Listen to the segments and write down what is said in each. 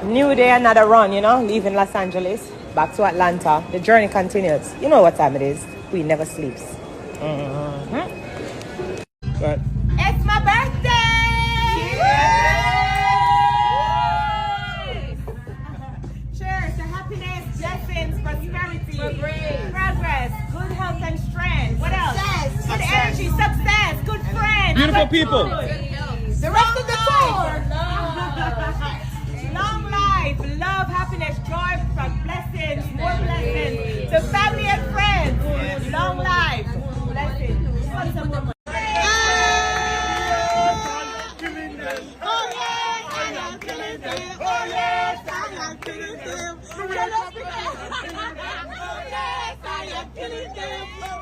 New day, another run, you know, leaving Los Angeles, back to Atlanta. The journey continues. You know what time it is. We never sleeps. Right. It's my birthday! Cheers to happiness, blessings, prosperity, progress, good health and strength. What else? Good energy, success, good friends. Beautiful people. The rest of the tour. Long life, love, happiness, joy, blessings, more blessings to family and friends. Long life, blessings.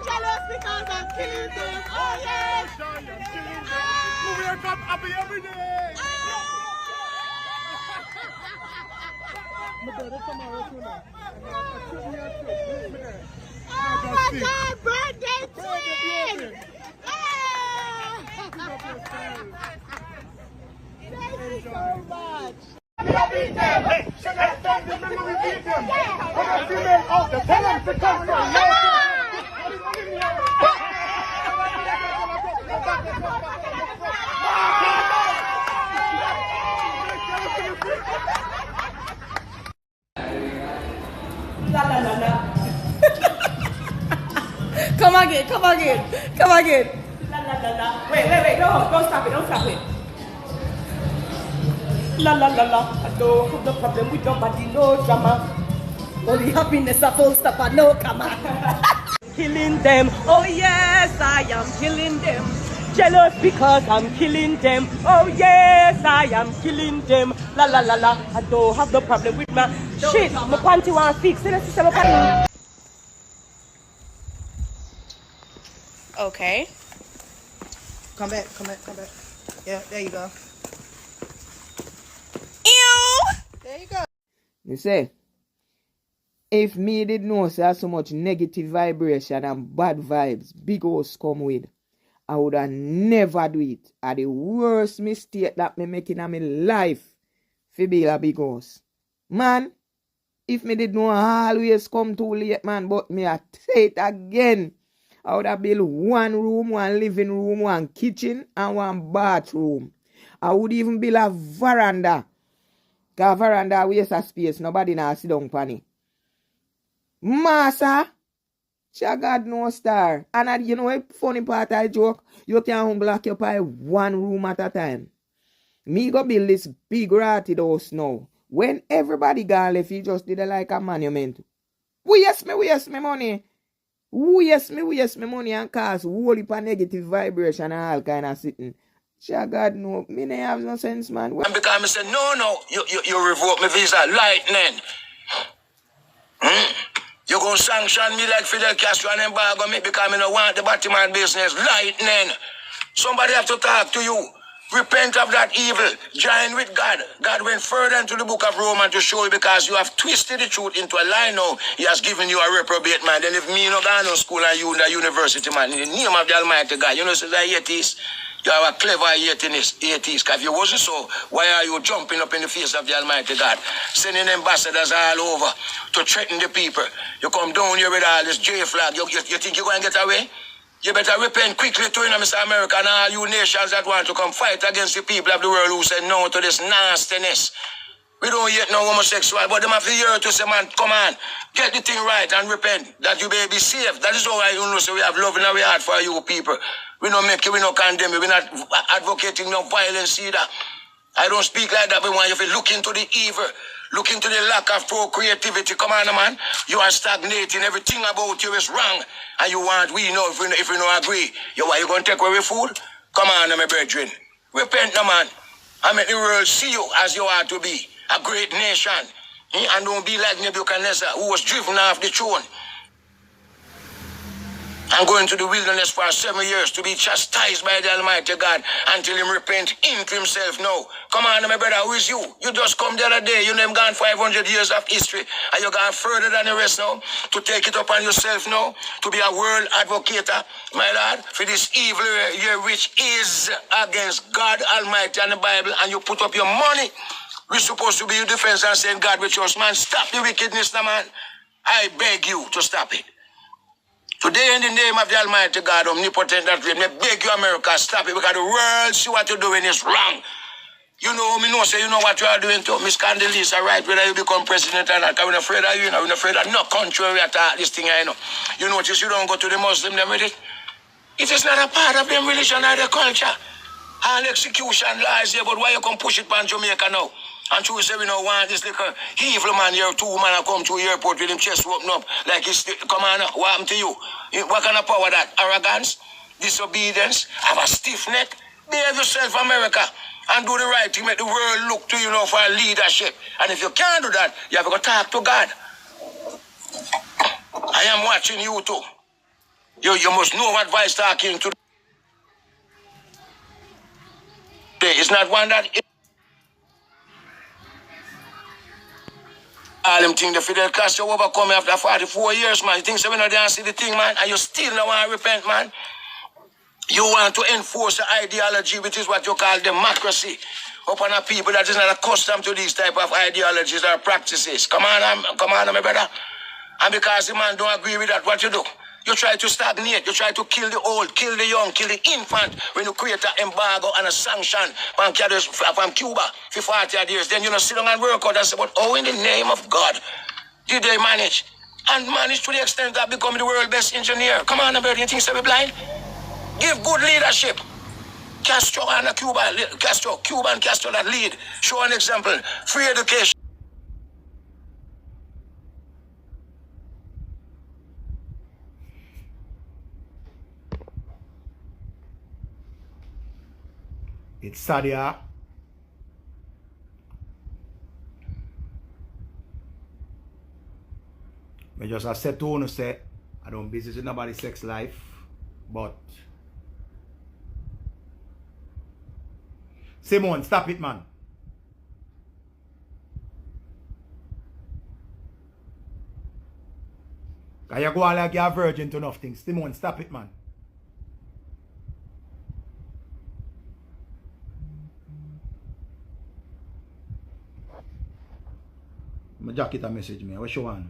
Jealous because I'm killing them. Oh yes, We wake up happy every day. Oh my God, birthday twin! Thank you so much. Hey, should I stand them and we beat them? When I see men out there, tell them to come from. La la la la. Come again. La la la la. Wait. Don't stop it. La la la la. I don't have no problem with nobody, no drama. Only happiness, a full stop, and no comma. Killing them. Oh yes, I am killing them. Jealous because I'm killing them. Oh yes, I am killing them. La la la la. I don't have no problem with my shit. My panty want fix. Okay. Come back. Yeah, there you go. Ew! There you go. You say, if me did know say so much negative vibration and bad vibes big house come with, I would have never do it. And the worst mistake that me making in my life for be a big house. Man, if me did know always come too late, man, but me I say it again. I would have built one room, one living room, one kitchen, and one bathroom. I would even build a veranda. Because veranda waste of space. Nobody now sit down on it. Massa, God no star. And you know what funny part I joke? You can occupy one room at a time. Me go build this big ratted house now. When everybody gone left, you just did it like a monument. We yes me money. Waste me money and cause whole heap of negative vibration and all kind of sitting. God no, me ne have no sense, man. And because I said, no, you revoke me visa, lightning. You gonna sanction me like Fidel Castro and embargo me because I don't want the Batman business, lightning. Somebody have to talk to you. Repent of that evil. Join with God. God went further into the book of Romans to show you because you have twisted the truth into a lie now. He has given you a reprobate man. Then if me no go to school and you in the university, man, in the name of the Almighty God, you know, so the atheist, you are a clever atheist. Because if you wasn't so, why are you jumping up in the face of the Almighty God? Sending ambassadors all over to threaten the people. You come down here with all this J flag. You think you're going to get away? You better repent quickly to Mr. America and all you nations that want to come fight against the people of the world who say no to this nastiness. We don't yet know homosexual, but them have the year to say, man, come on, get the thing right and repent that you may be saved. That is why you know, so we have love in our heart for you people. We don't make you, we don't condemn you, we're not advocating no violence either. I don't speak like that, but when you look into the evil, look into the lack of creativity. Come on, man. You are stagnating. Everything about you is wrong. And you want, we know, if we don't agree, you going to take away food? Come on, my brethren. Repent, no, man. And make the world see you as you are to be. A great nation. And don't be like Nebuchadnezzar, who was driven off the throne. And going to the wilderness for 7 years to be chastised by the Almighty God until him repent into himself now. Come on, my brother, who is you? You just come the other day. You know him gone 500 years of history. And you gone further than the rest now. To take it upon yourself now. To be a world advocate, my lord, for this evil year which is against God Almighty and the Bible. And you put up your money We're supposed to be your defense and saying, God, we trust, man. Stop the wickedness now, man. I beg you to stop it. Today, in the name of the Almighty God, omnipotent that we beg you, America, stop it, because the world see what you're doing is wrong. You know, me know, say, you know what you are doing to Miss Condoleezza, right? Whether you become president or not, because we're not afraid of you, we're not afraid of no country where we attack this thing, you know. You notice you don't go to the Muslim, them with it. It is not a part of their religion or their culture. And execution lies here, but why you come push it on Jamaica now? And you say we don't want this little evil man here, two man come to the airport with him chest open up like he's, come on, what happened to you? What kind of power that? Arrogance? Disobedience? Have a stiff neck? Behave yourself, America, and do the right thing, make the world look to you now for leadership. And if you can't do that, you have to go talk to God. I am watching you too. You must know what voice talking to. It's not one that all them things the Fidel Castro overcome after 44 years, man. You think so we not dance see the thing, man, and you still don't want to repent, man. You want to enforce the ideology, which is what you call democracy, upon a people that is not accustomed to these type of ideologies or practices. Come on, my brother. And because the man don't agree with that, what you do? You try to stagnate. You try to kill the old, kill the young, kill the infant. When you create an embargo and a sanction from Cuba for 40 years, then you know sit down and work out and say, but oh, in the name of God, did they manage? And manage to the extent that become the world best engineer. Come on, brother, you think so we blind? Give good leadership. Castro and Cuba and Castro that lead. Show an example. Free education. It's Sadia. I just accept to say I don't business with nobody's sex life, but Simone, stop it, man. Can you go on like you're a virgin to nothing? Simone, stop it, man. My jacket a message me. What you want?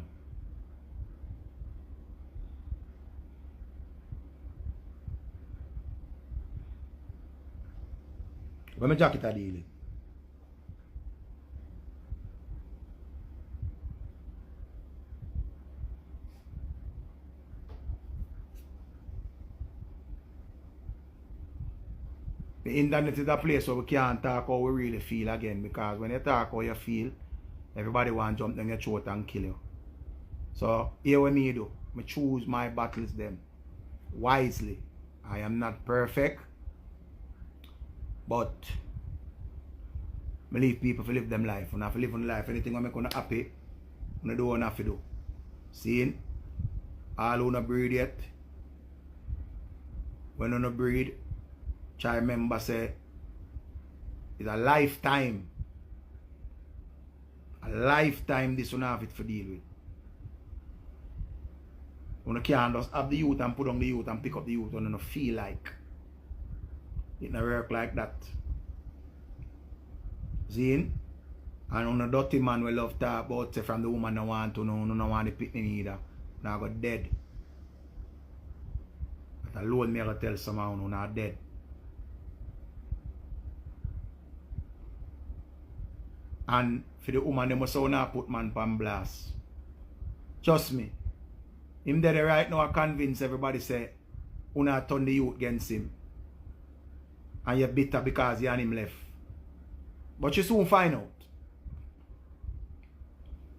Where my jacket a deal? The internet is a place where we can't talk how we really feel again, because when you talk how you feel, everybody want to jump down your throat and kill you. So here what me do, I choose my battles them wisely. I am not perfect, but I leave people to live them life. When I live on life, anything I make on happy, I do what I have to do. Seeing all who not breed yet, when you not breed, try remember say it's a lifetime. A lifetime this one have it for deal with. You can't just have the youth and put on the youth and pick up the youth when you don't feel like. It don't work like that. See? And on a dirty man will love talk about say from the woman no want to know, no want to pick me either. Now I got dead. But alone me I tell someone who not dead. And for the woman, they must not put man pan blast. Trust me. Him there right now, I convince everybody say, una turn the youth against him. And you're bitter because you and him left. But you soon find out.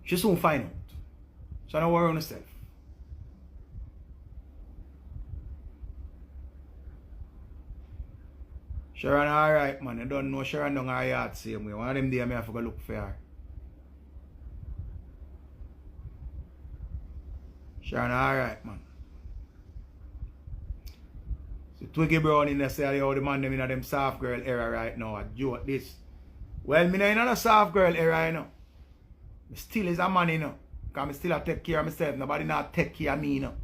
You soon find out. So don't worry on yourself. Sharon alright, man. You don't know Sharon down her yard same way. One of them days I have to go look for her. Sharon alright, man. So Twiggy Brown in there say how the man them in them soft girl era right now. I joke this. Well, me not in a soft girl era, you know. Me still is a man, you know. Because I still take care of myself. Nobody not take care of me, you know.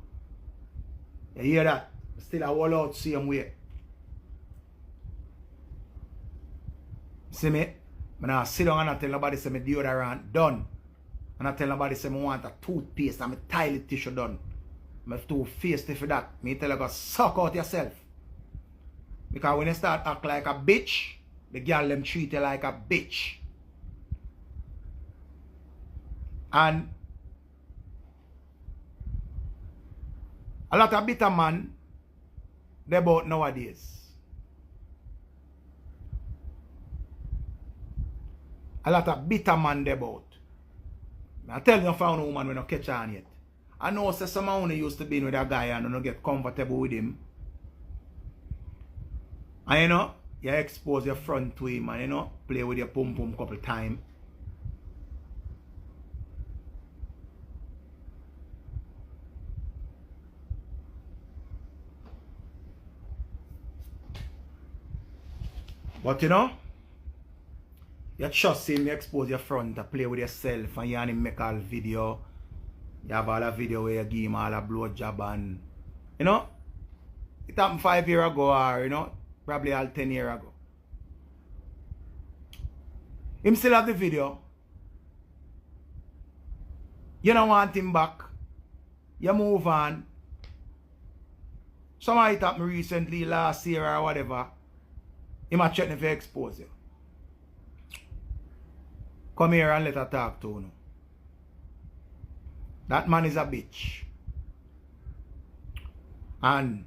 You hear that? I still a wall out same way. See me? I now sit down and I tell nobody say my deodorant done. And I tell nobody say I want a toothpaste and my toilet tissue done. I'm too feisty for that. Me tell you go suck out yourself. Because when you start act like a bitch, the girl them treat you like a bitch. And a lot of bitter man they about nowadays. A lot of bitter man they about. I tell you, I found a woman when I catch on yet. I know say someone used to be with a guy and don't get comfortable with him. And you know, you expose your front to him and you know, play with your pum pum couple times. But you know, you trust him, you expose your front to play with yourself and you and him make all video. You have all a video where you give him all a blowjob and you know, it happened 5 years ago or you know, probably all 10 years ago. Him still have the video. You don't want him back. You move on. Somebody it happened recently, last year or whatever. He might check if he expose you. Come here and let her talk to you. That man is a bitch. And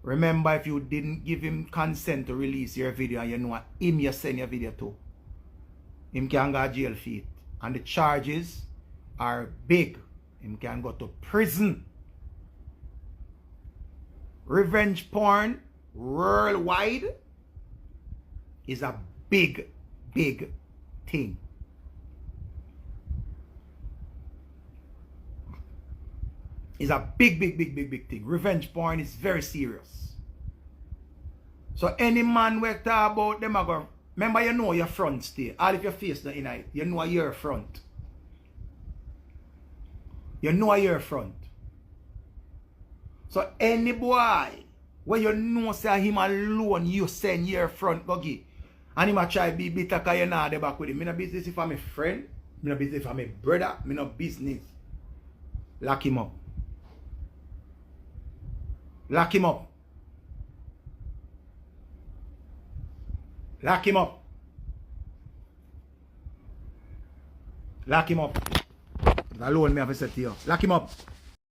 remember, if you didn't give him consent to release your video and you know him you send your video to, him can go to jail for it. And the charges are big. Him can go to prison. Revenge porn worldwide is a big, big thing. It's a big thing. Revenge porn is very serious. So any man we talk about them are going, remember you know your front stay. All if your face not in it, you know your front. You know your front. So any boy when you know say him alone you send your front go give. And him a try be bitter because you know the back with him. Me no business if I'm a friend. Me no business if I'm a brother. Me no business. Lock him up. Lock him up. Lock him up. Lock him up. Alone me have to say to you. Lock him up.